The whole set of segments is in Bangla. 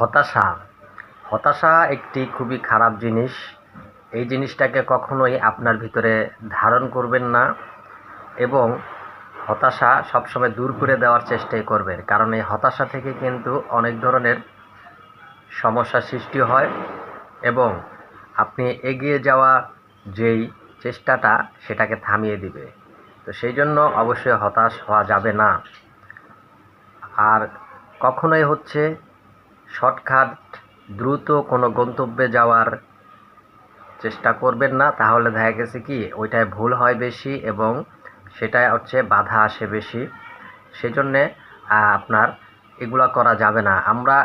হতাশা হতাশা একটি খুবই খারাপ জিনিস। এই জিনিসটাকে কখনোই আপনার ভিতরে ধারণ করবেন না এবং হতাশা সবসময় দূর করে দেওয়ার চেষ্টাই করবেন, কারণ এই হতাশা থেকে কিন্তু অনেক ধরনের সমস্যার সৃষ্টি হয় এবং আপনি এগিয়ে যাওয়া যেই চেষ্টাটা সেটাকে থামিয়ে দিবে। তো সেই জন্য অবশ্যই হতাশ হওয়া যাবে না। আর কখনোই শর্টকাট দ্রুত কোনো গন্তব্যে যাওয়ার চেষ্টা করবেন না, তাহলে দেখা গেছে কি ওইটায় ভুল হয় বেশি এবং সেটায় বাধা আসে বেশি। সেজন্যে আপনার এগুলা করা যাবে না। আমরা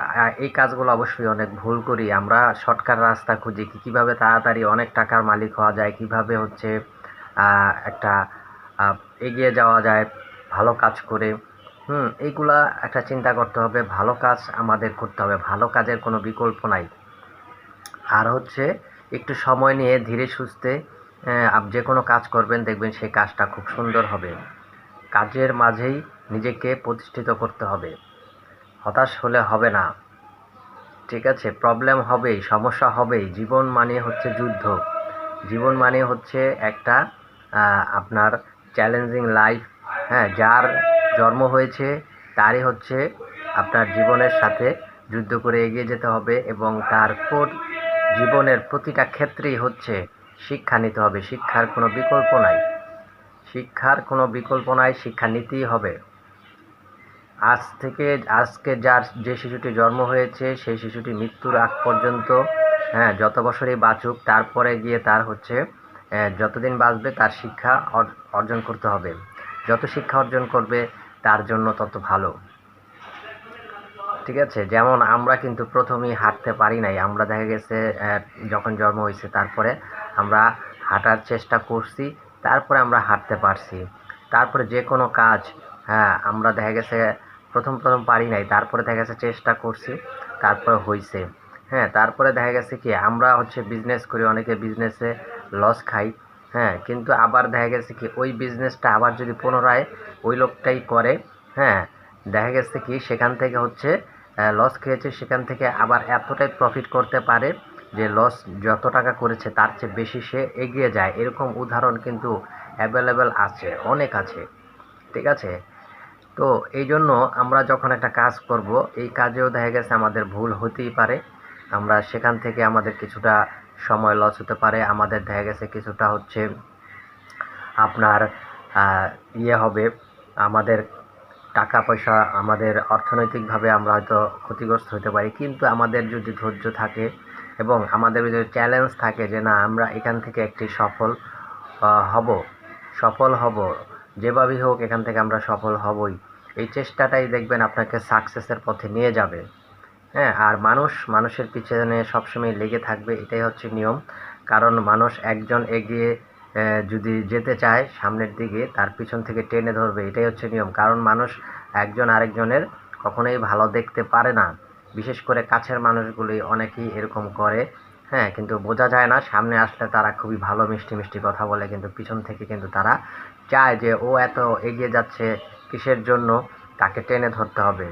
এই কাজগুলো অবশ্যই অনেক ভুল করি। আমরা শর্টকাট রাস্তা খুঁজি, কীভাবে তাড়াতাড়ি অনেক টাকার মালিক হওয়া যায়, কীভাবে একটা এগিয়ে যাওয়া যায় ভালো কাজ করে। এইগুলা একটা চিন্তা করতে হবে। ভালো কাজ আমাদের করতে হবে, ভালো কাজের কোনো বিকল্প নাই। আর একটু সময় নিয়ে ধীরে সুস্থে যে কোনো কাজ করবেন, দেখবেন সেই কাজটা খুব সুন্দর হবে। কাজের মাঝেই নিজেকে প্রতিষ্ঠিত করতে হবে। হতাশ হলে হবে না, ঠিক আছে? প্রবলেম হবেই, সমস্যা হবেই। জীবন মানে যুদ্ধ। জীবন মানে একটা আপনার চ্যালেঞ্জিং লাইফ। হ্যাঁ, যার জন্ম হয়েছে তারই আপনার জীবনের সাথে যুদ্ধ করে এগিয়ে যেতে হবে এবং তার জীবনের প্রতিটা ক্ষেত্রেই শিক্ষা নিতে হবে। শিক্ষার কোনো বিকল্প নাই। শিক্ষা নিতেই হবে। আজকে যে শিশুটি জন্ম হয়েছে সেই শিশুটি মৃত্যুর আগ পর্যন্ত, যত বছরই বাঁচুক, তারপরে গিয়ে তার যতদিন বাঁচবে তার শিক্ষা অর্জন করতে হবে। যত শিক্ষা অর্জন করবে তার জন্য তত ভালো, ঠিক আছে? যেমন আমরা কিন্তু প্রথমেই হাঁটতে পারি নাই। আমরা দেখা গেছে যখন জন্ম হয়েছে তারপরে আমরা হাঁটার চেষ্টা করছি, তারপরে আমরা হাঁটতে পারছি। তারপরে যে কোনো কাজ, আমরা দেখা গেছে প্রথম পারি নাই, তারপরে দেখা গেছে চেষ্টা করছি, তারপরে হয়েছে। তারপরে দেখা গেছে কি আমরা বিজনেস করি, অনেকে বিজনেসে লস খাই। কিন্তু আবার দেখা গেছে কি ওই বিজনেসটা আবার যদি পুনরায় ওই লোকটাই করে, দেখা গেছে কি সেখান থেকে লস খেয়েছে, সেখান থেকে আবার এতটাই প্রফিট করতে পারে যে লস যত টাকা করেছে তার চেয়ে বেশি সে এগিয়ে যায়। এরকম উদাহরণ কিন্তু অ্যাভেলেবেল আছে, অনেক আছে, ঠিক আছে? তো এই জন্য আমরা যখন একটা কাজ করব, এই কাজেও দেখা গেছে আমাদের ভুল হতেই পারে। আমরা সেখান থেকে আমাদের কিছুটা সময় লস হতে পারে, আমাদের দেখা গেছে কিছুটা আপনার হবে, আমাদের টাকা পয়সা, আমাদের অর্থনৈতিকভাবে আমরা হয়তো ক্ষতিগ্রস্ত হতে পারি। কিন্তু আমাদের যদি ধৈর্য থাকে এবং আমাদের যদি চ্যালেঞ্জ থাকে যে না, আমরা এখান থেকে একটি সফল হব, যেভাবেই হোক এখান থেকে আমরা সফল হবই, এই চেষ্টাটাই দেখবেন আপনাকে সাকসেসের পথে নিয়ে যাবে। আর মানুষের পিছনে সবসময় লেগে থাকবে, এটাই নিয়ম। কারণ মানুষ একজন এগিয়ে যদি যেতে চায় সামনের দিকে, তার পিছন থেকে টেনে ধরবে, এটাই নিয়ম। কারণ মানুষ একজন আরেকজনের কখনোই ভালো দেখতে পারে না। বিশেষ করে কাছের মানুষগুলি অনেকেই এরকম করে। কিন্তু বোঝা যায় না। সামনে আসলে তারা খুবই ভালো মিষ্টি কথা বলে, কিন্তু পিছন থেকে কিন্তু তারা চায় যে ও এত এগিয়ে যাচ্ছে কিসের জন্য, তাকে টেনে ধরতে হবে।